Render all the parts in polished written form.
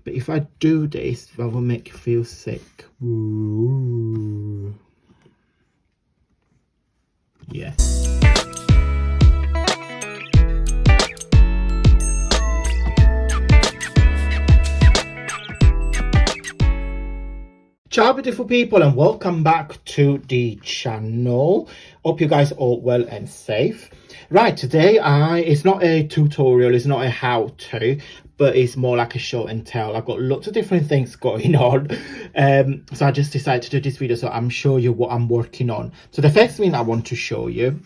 But if I do this, that will make you feel sick. Ooh. Yeah. Ciao beautiful people, and welcome back to the channel. Hope you guys are all well and safe. Right, today it's not a tutorial, it's not a how-to, but it's more like a show and tell. I've got lots of different things going on, so I just decided to do this video so I'm showing you what I'm working on. So the first thing I want to show you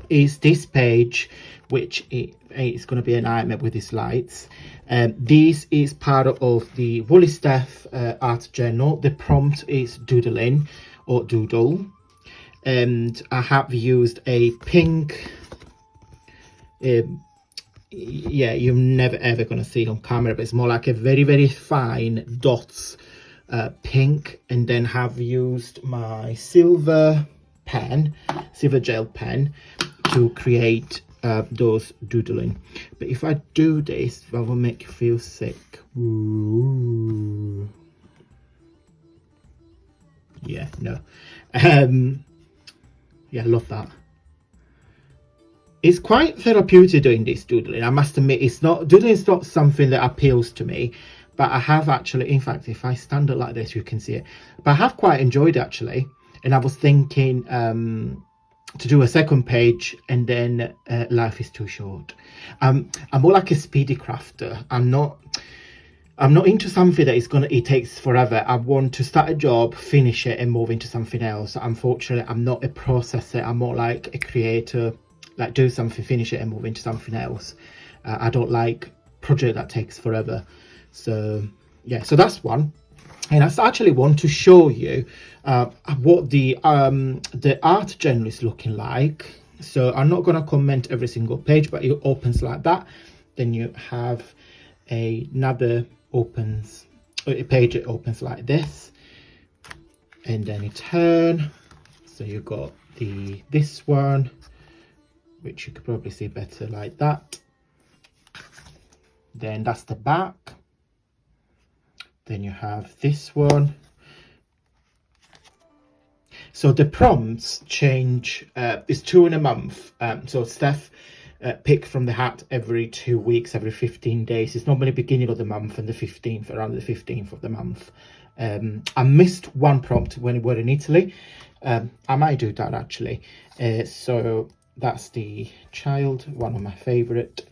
is this page, which it's going to be a nightmare with these lights. This is part of the Woolly Steph art journal. The prompt is doodling or doodle, and I have used a pink, yeah, you're never ever going to see it on camera, but it's more like a very fine dots pink, and then have used my silver gel pen to create those doodling. But if I do this, that will make you feel sick. Ooh. Yeah, no. Yeah, I love that. It's quite therapeutic doing this doodling. I must admit, doodling is not something that appeals to me, but I have actually, in fact, if I stand up like this, you can see it. But I have quite enjoyed it actually, and I was thinking to do a second page, and then life is too short. I'm more like a speedy crafter. I'm not into something that it takes forever. I want to start a job, finish it, and move into something else. Unfortunately, I'm not a processor. I'm more like a creator, like do something, finish it, and move into something else. I don't like project that takes forever. So yeah, so that's one. And I actually want to show you what the art journal is looking like. So I'm not going to comment every single page, but it opens like that. Then you have another page, it opens like this, and then you turn. So you got this one, which you could probably see better like that. Then that's the back. Then you have this one. So the prompts change. It's 2 in a month. So Steph pick from the hat every 2 weeks, every 15 days. It's normally beginning of the month and the 15th, around the 15th of the month. I missed one prompt when we were in Italy. I might do that actually. So that's the child, one of my favorite.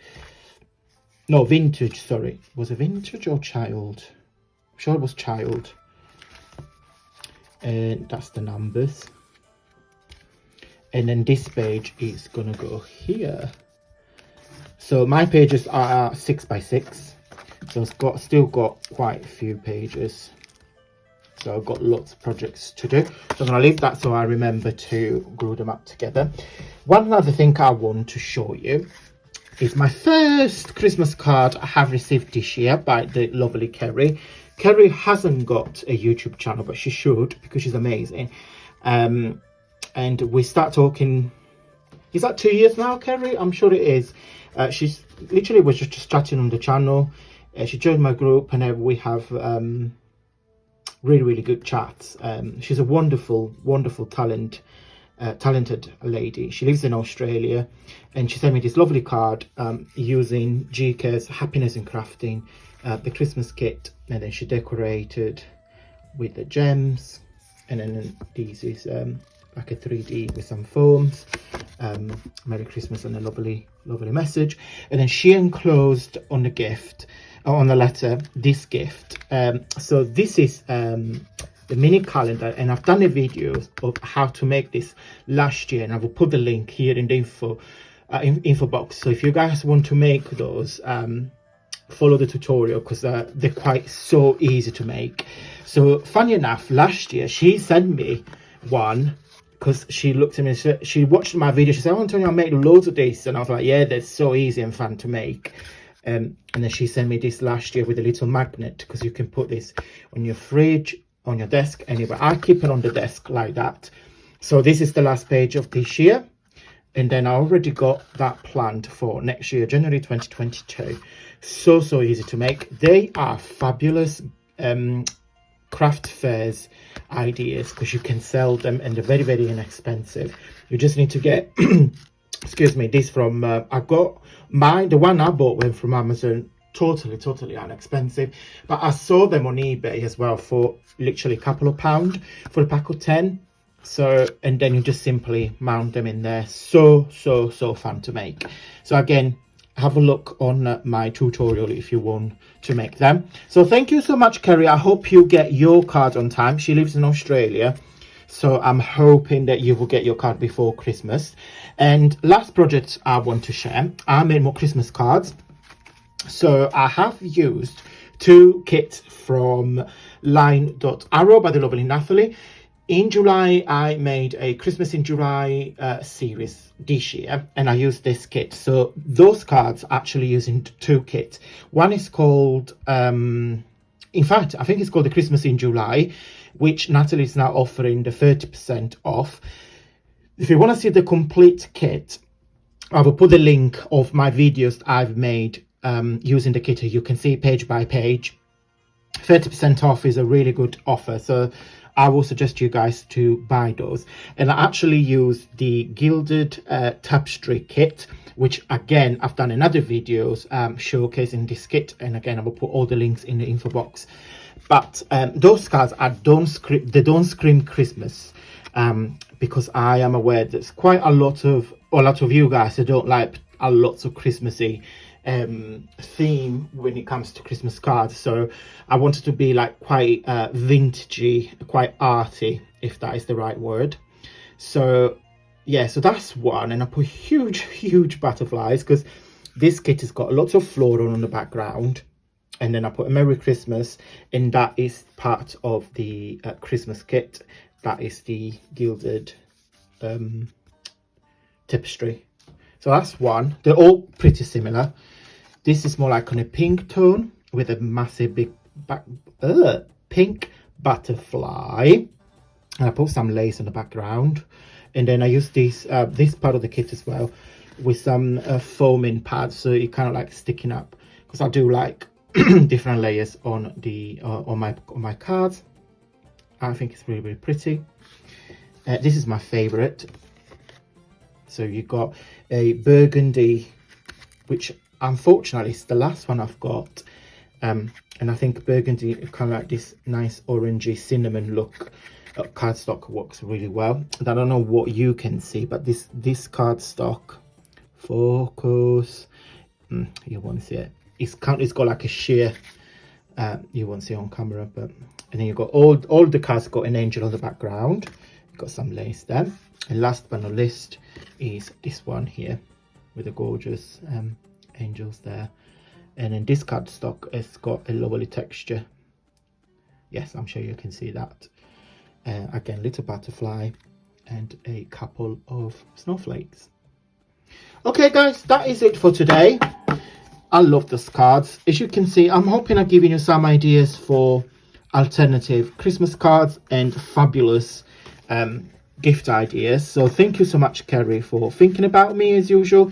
No, vintage, sorry. Was it vintage or child? I'm sure it was child. And that's the numbers. And then this page is gonna go here. So my pages are 6 by 6, so it's still got quite a few pages. So I've got lots of projects to do. So I'm gonna leave that so I remember to glue them up together. One other thing I want to show you is my first Christmas card I have received this year by the lovely Kerry. Kerry hasn't got a YouTube channel, but she should, because she's amazing. And we start talking, is that 2 years now, Kerry? I'm sure it is. She's literally was just chatting on the channel. She joined my group, and we have really good chats. She's a wonderful talented lady. She lives in Australia, and she sent me this lovely card using GK's Happiness in Crafting, the Christmas kit, and then she decorated with the gems, and then this is like a 3D with some foams. Merry Christmas, and a lovely message. And then she enclosed on the gift, on the letter, this gift. So this is the mini calendar, and I've done a video of how to make this last year, and I will put the link here in the info box. So if you guys want to make those, follow the tutorial, because they're quite so easy to make. So funny enough, last year she sent me one, because she looked at me, she watched my video, she said, "Oh, Antonio, I made loads of this," and I was like, yeah, they're so easy and fun to make. And then she sent me this last year with a little magnet, because you can put this on your fridge, on your desk, anywhere. I keep it on the desk like that. So this is the last page of this year. and then I already got that planned for next year, January 2022. So easy to make. They are fabulous craft fairs ideas because you can sell them and they're very inexpensive. You just need to get excuse me, this from I got the one I bought went from Amazon, totally inexpensive, but I saw them on eBay as well for literally a couple of pounds for a pack of 10. So, and then you just simply mount them in there. So fun to make. So again, have a look on my tutorial if you want to make them. So thank you so much, Kerry. I hope you get your card on time. She lives in Australia, so I'm hoping that you will get your card before Christmas. And last project I want to share, I made more Christmas cards. So I have used 2 kits from Line.Arrow by the lovely Nathalie. In July, I made a Christmas in July series this year, and I used this kit. So those cards actually using 2 kits. One is called, in fact, I think it's called the Christmas in July, which Natalie is now offering the 30% off. If you want to see the complete kit, I will put the link of my videos I've made using the kit. You can see page by page. 30% off is a really good offer, so I will suggest you guys to buy those. And I actually use the gilded tapestry kit, which again I've done in other videos showcasing this kit, and again I will put all the links in the info box. But those cards don't scream Christmas, because I am aware there's quite a lot of you guys that don't like a lot of Christmassy theme when it comes to Christmas cards. So I wanted to be like quite vintagey, quite arty, if that is the right word. So yeah, so that's one. And I put huge butterflies because this kit has got lots of floral on the background. And then I put a Merry Christmas, and that is part of the Christmas kit. That is the gilded tapestry. So that's one. They're all pretty similar. This is more like on a pink tone with a massive big pink butterfly. And I put some lace on the background. And then I use this part of the kit as well with some foaming pads, so it kind of like sticking up, because I do like different layers on the on my cards. I think it's really pretty. This is my favorite. So you've got a burgundy, which unfortunately is the last one I've got, and I think burgundy kind of like this nice orangey cinnamon look cardstock works really well. And I don't know what you can see, but this cardstock, focus, you won't see it. It's got like a sheer, you won't see it on camera, but and then you've got all the cards got an angel on the background. You've got some lace there. And last but not least is this one here with the gorgeous angels there. And then this cardstock has got a lovely texture. Yes, I'm sure you can see that. Again, little butterfly and a couple of snowflakes. Okay guys, that is it for today. I love those cards. As you can see, I'm hoping I've given you some ideas for alternative Christmas cards and fabulous gift ideas. So thank you so much, Kerry, for thinking about me as usual.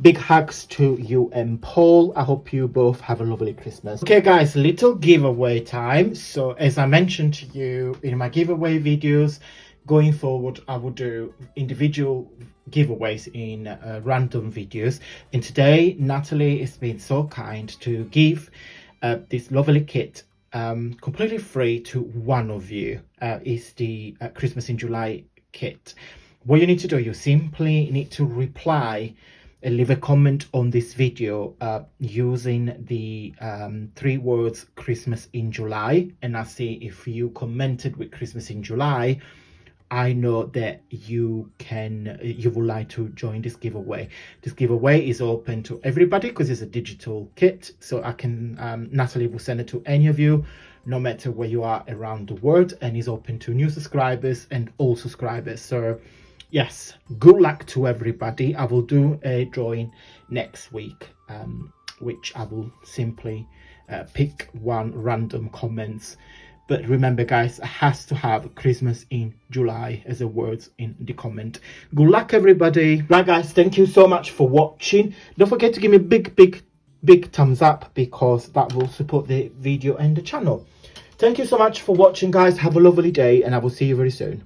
Big hugs to you and Paul. I hope you both have a lovely Christmas. Okay guys, little giveaway time. So as I mentioned to you in my giveaway videos, going forward I will do individual giveaways in random videos. And today Natalie has been so kind to give this lovely kit completely free to one of you. Is the Christmas in July kit. What you need to do, you simply need to reply and leave a comment on this video using the 3 words Christmas in July, and I see if you commented with Christmas in July, I know that you would like to join this giveaway. This giveaway is open to everybody because it's a digital kit, so I can Natalie will send it to any of you no matter where you are around the world, and is open to new subscribers and old subscribers. So yes, good luck to everybody. I will do a drawing next week, which I will simply pick one random comments But remember guys, it has to have Christmas in July as a words in the comment. Good luck everybody. Right guys, thank you so much for watching. Don't forget to give me a big thumbs up, because that will support the video and the channel. Thank you so much for watching guys. Have a lovely day, and I will see you very soon.